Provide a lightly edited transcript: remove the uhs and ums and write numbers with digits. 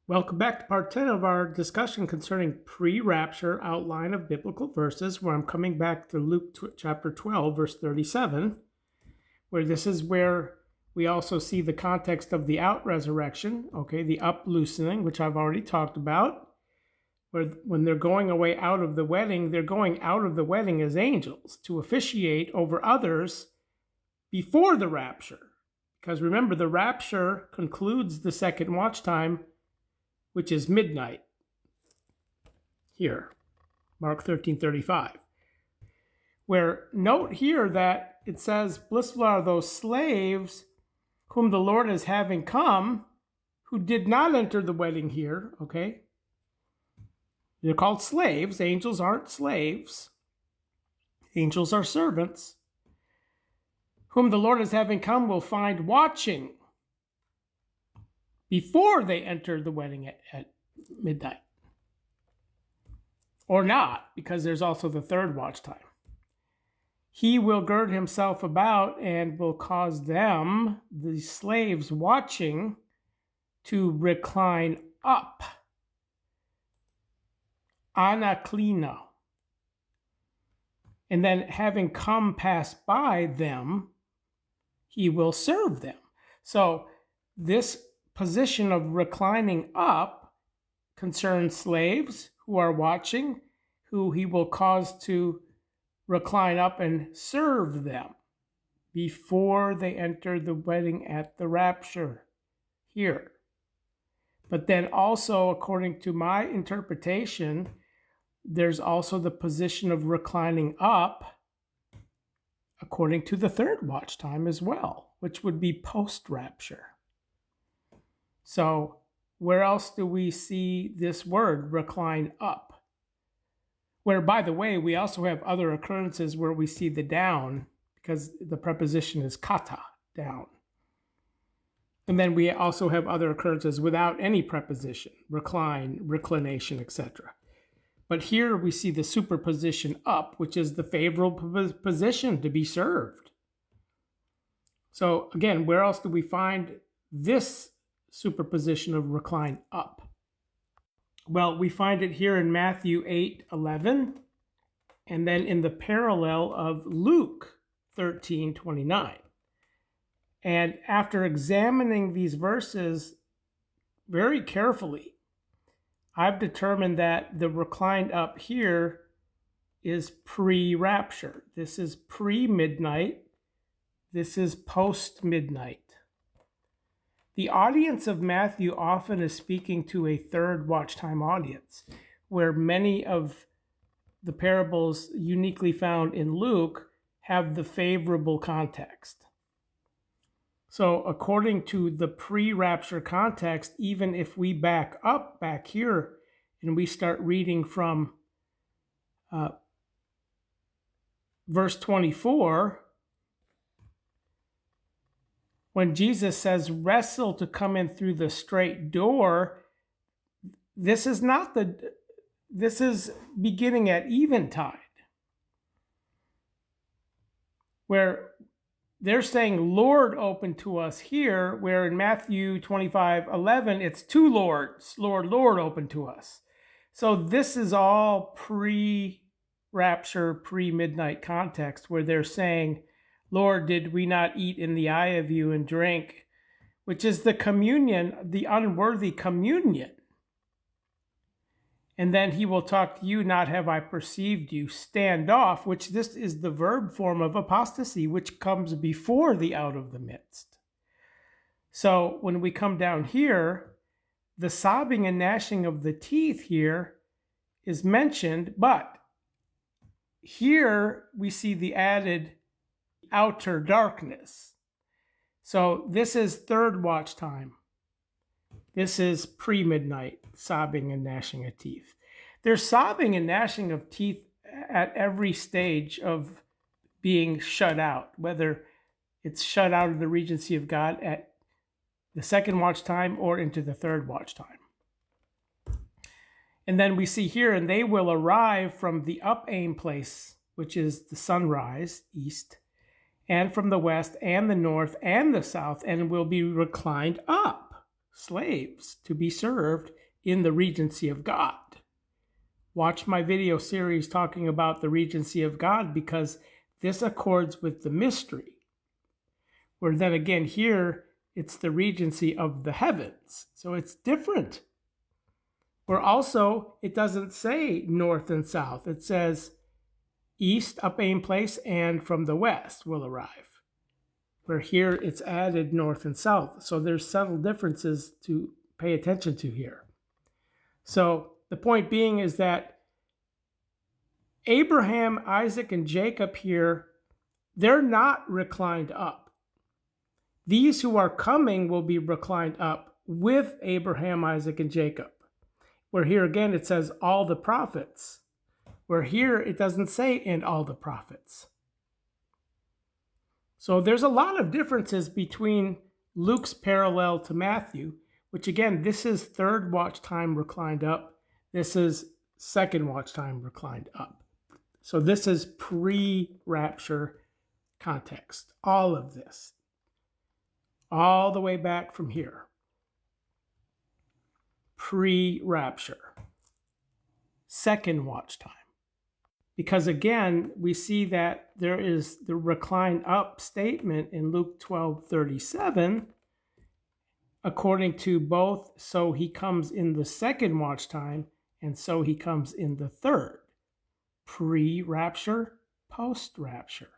Welcome back to part 10 of our discussion concerning pre-rapture outline of biblical verses, where I'm coming back to Luke chapter 12, verse 37, where this is where we also see the context of the out-resurrection, okay, the up-loosening, which I've already talked about, where when they're going away out of the wedding, they're going out of the wedding as angels to officiate over others before the rapture. Because remember, the rapture concludes the second watch time, which is midnight. Here, Mark 13:35. Where note here that it says, blissful are those slaves whom the Lord is having come, who did not enter the wedding here, okay? They're called slaves. Angels aren't slaves. Angels are servants. Whom the Lord is having come will find watching before they enter the wedding at midnight. Or not, because there's also the third watch time. He will gird himself about and will cause them, the slaves watching, to recline up. Anaklino. And then having come pass by them, he will serve them. So this position of reclining up concerns slaves who are watching, who he will cause to recline up and serve them before they enter the wedding at the rapture here. But then also, according to my interpretation, there's also the position of reclining up according to the third watch time as well, which would be post-rapture. So where else do we see this word, recline up? Where, by the way, we also have other occurrences where we see the down, because the preposition is kata, down. And then we also have other occurrences without any preposition, recline, reclination, etc. But here we see the superposition up, which is the favorable position to be served. So again, where else do we find this superposition of recline up? Well, we find it here in Matthew 8:11, and then in the parallel of Luke 13:29. And after examining these verses very carefully, I've determined that the reclined up here is pre-rapture. This is pre-midnight. This is post-midnight. The audience of Matthew often is speaking to a third watch time audience, where many of the parables uniquely found in Luke have the favorable context. So according to the pre-rapture context, even if we back here and we start reading from verse 24, when Jesus says, wrestle to come in through the straight door, this is beginning at eventide, where they're saying, Lord, open to us here, where in Matthew 25:11, it's two Lords, Lord, Lord, open to us. So this is all pre-rapture, pre-midnight context, where they're saying, Lord, did we not eat in the eye of you and drink, which is the communion, the unworthy communion. And then he will talk to you, not have I perceived you, stand off, which this is the verb form of apostasy, which comes before the out of the midst. So when we come down here, the sobbing and gnashing of the teeth here is mentioned, but here we see the added outer darkness. So this is third watch time. This is pre-midnight, sobbing and gnashing of teeth. There's sobbing and gnashing of teeth at every stage of being shut out, whether it's shut out of the regency of God at the second watch time or into the third watch time. And then we see here, and they will arrive from the up aim place, which is the sunrise, east, and from the west and the north and the south, and will be reclined up. slaves to be served in the regency of God. Watch my video series talking about the regency of God, because this accords with the mystery. Where then again here, it's the regency of the heavens. So it's different. Where also, it doesn't say north and south. It says east up aim place and from the west will arrive. Where here it's added north and south. So there's subtle differences to pay attention to here. So the point being is that Abraham, Isaac, and Jacob here, they're not reclined up. These who are coming will be reclined up with Abraham, Isaac, and Jacob. Where here again it says all the prophets. Where here it doesn't say and all the prophets. So there's a lot of differences between Luke's parallel to Matthew, which again, this is third watch time reclined up. This is second watch time reclined up. So this is pre-rapture context. All of this. All the way back from here. Pre-rapture. Second watch time. Because again, we see that there is the recline up statement in Luke 12:37, according to both, so he comes in the second watch time, and so he comes in the third. Pre-rapture, post-rapture.